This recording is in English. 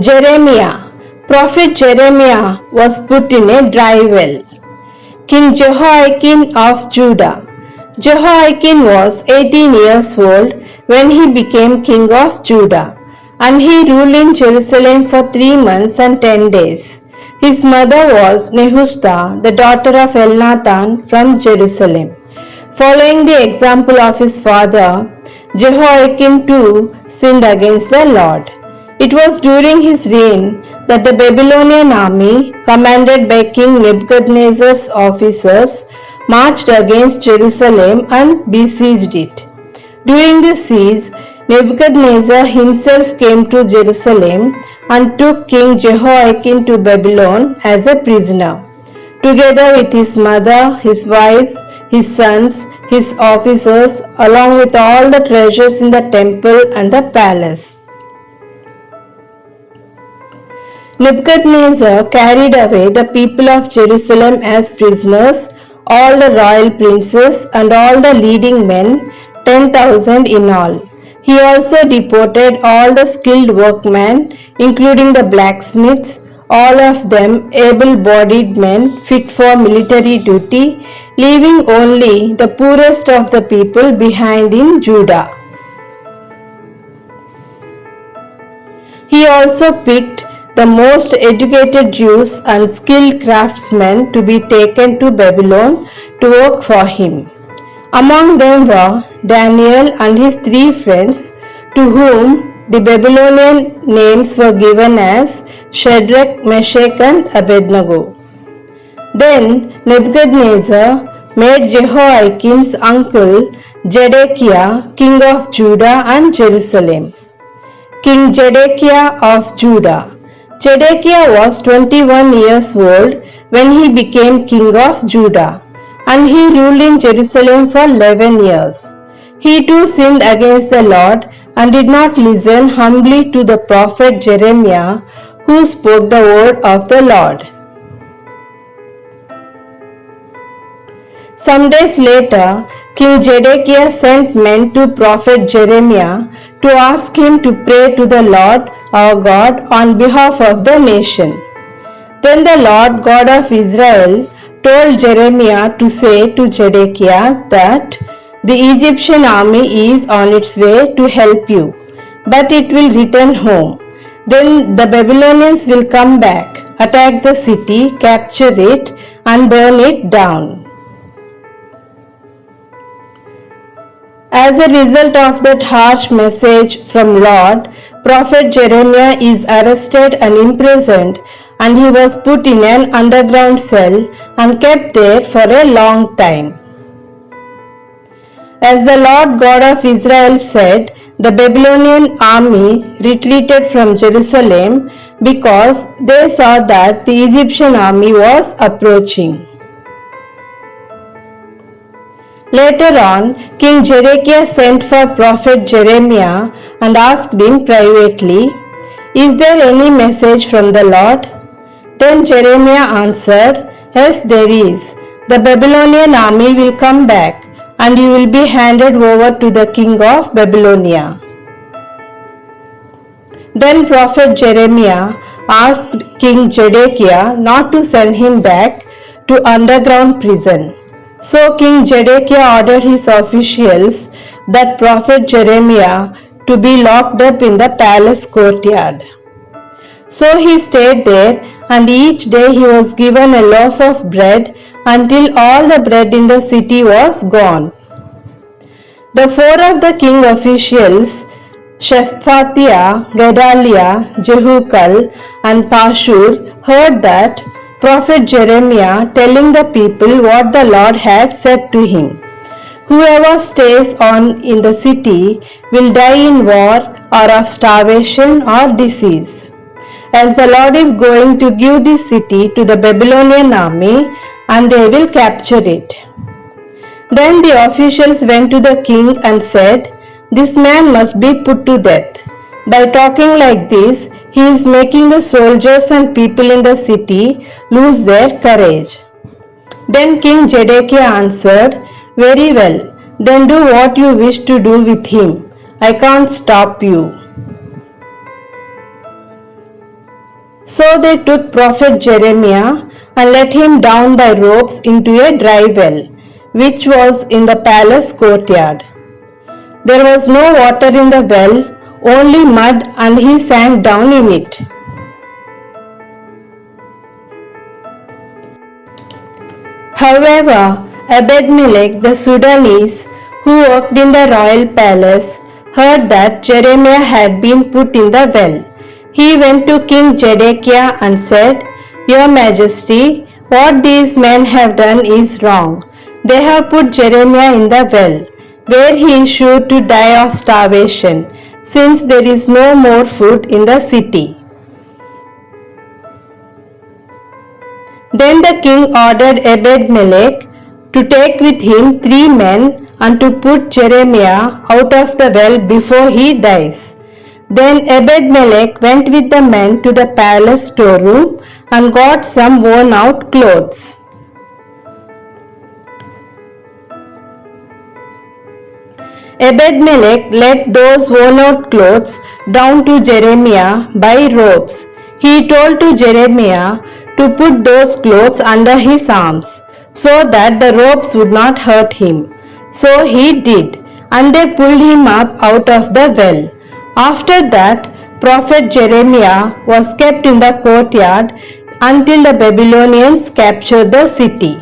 Jeremiah. Prophet Jeremiah was put in a dry well. King Jehoiakim of Judah. Jehoiakim was 18 years old when he became king of Judah, and he ruled in Jerusalem for 3 months and 10 days. His mother was Nehushta, the daughter of Elnathan from Jerusalem. Following the example of his father, Jehoiakim too sinned against the Lord. It was during his reign that the Babylonian army, commanded by King Nebuchadnezzar's officers, marched against Jerusalem and besieged it. During the siege, Nebuchadnezzar himself came to Jerusalem and took King Jehoiakim to Babylon as a prisoner, together with his mother, his wives, his sons, his officers, along with all the treasures in the temple and the palace. Nebuchadnezzar carried away the people of Jerusalem as prisoners, all the royal princes and all the leading men, 10,000 in all. He also deported all the skilled workmen, including the blacksmiths, all of them able-bodied men fit for military duty, leaving only the poorest of the people behind in Judah. He also picked the most educated Jews and skilled craftsmen to be taken to Babylon to work for him. Among them were Daniel and his 3 friends, to whom the Babylonian names were given as Shadrach, Meshach and Abednego. Then Nebuchadnezzar made Jehoiakim's uncle Zedekiah king of Judah and Jerusalem. King Zedekiah of Judah. Zedekiah was 21 years old when he became king of Judah, and he ruled in Jerusalem for 11 years. He too sinned against the Lord and did not listen humbly to the prophet Jeremiah, who spoke the word of the Lord. Some days later, King Zedekiah sent men to prophet Jeremiah to ask him to pray to the Lord our God on behalf of the nation. Then the Lord God of Israel told Jeremiah to say to Zedekiah that the Egyptian army is on its way to help you, but it will return home. Then the Babylonians will come back, attack the city, capture it, and burn it down. As a result of that harsh message from Lord, prophet Jeremiah is arrested and imprisoned, and he was put in an underground cell and kept there for a long time. As the Lord God of Israel said, the Babylonian army retreated from Jerusalem because they saw that the Egyptian army was approaching. Later on, King Zedekiah sent for prophet Jeremiah and asked him privately, "Is there any message from the Lord?" Then Jeremiah answered, "Yes, there is. The Babylonian army will come back, and you will be handed over to the king of Babylonia." Then prophet Jeremiah asked King Zedekiah not to send him back to underground prison. So King Zedekiah ordered his officials that prophet Jeremiah to be locked up in the palace courtyard. So he stayed there, and each day he was given a loaf of bread until all the bread in the city was gone. The 4 of the king officials, Shephatiah, Gedaliah, Jehukal, and Pashur, heard that prophet Jeremiah telling the people what the Lord had said to him. "Whoever stays on in the city will die in war or of starvation or disease, as the Lord is going to give this city to the Babylonian army, and they will capture it." Then the officials went to the king and said, "This man must be put to death. By talking like this, he is making the soldiers and people in the city lose their courage." Then King Zedekiah answered, "Very well, then do what you wish to do with him. I can't stop you." So they took prophet Jeremiah and let him down by ropes into a dry well, which was in the palace courtyard. There was no water in the well, only mud, and he sank down in it. However, Ebed-melech the Sudanese, who worked in the royal palace, heard that Jeremiah had been put in the well. He went to King Zedekiah and said, "Your Majesty, what these men have done is wrong. They have put Jeremiah in the well, where he is sure to die of starvation, since there is no more food in the city." Then the king ordered Ebed-melech to take with him 3 men and to put Jeremiah out of the well before he dies. Then Ebed-melech went with the men to the palace storeroom and got some worn-out clothes. Ebed-melech let those worn-out clothes down to Jeremiah by ropes. He told to Jeremiah to put those clothes under his arms, so that the ropes would not hurt him. So he did, and they pulled him up out of the well. After that, prophet Jeremiah was kept in the courtyard until the Babylonians captured the city.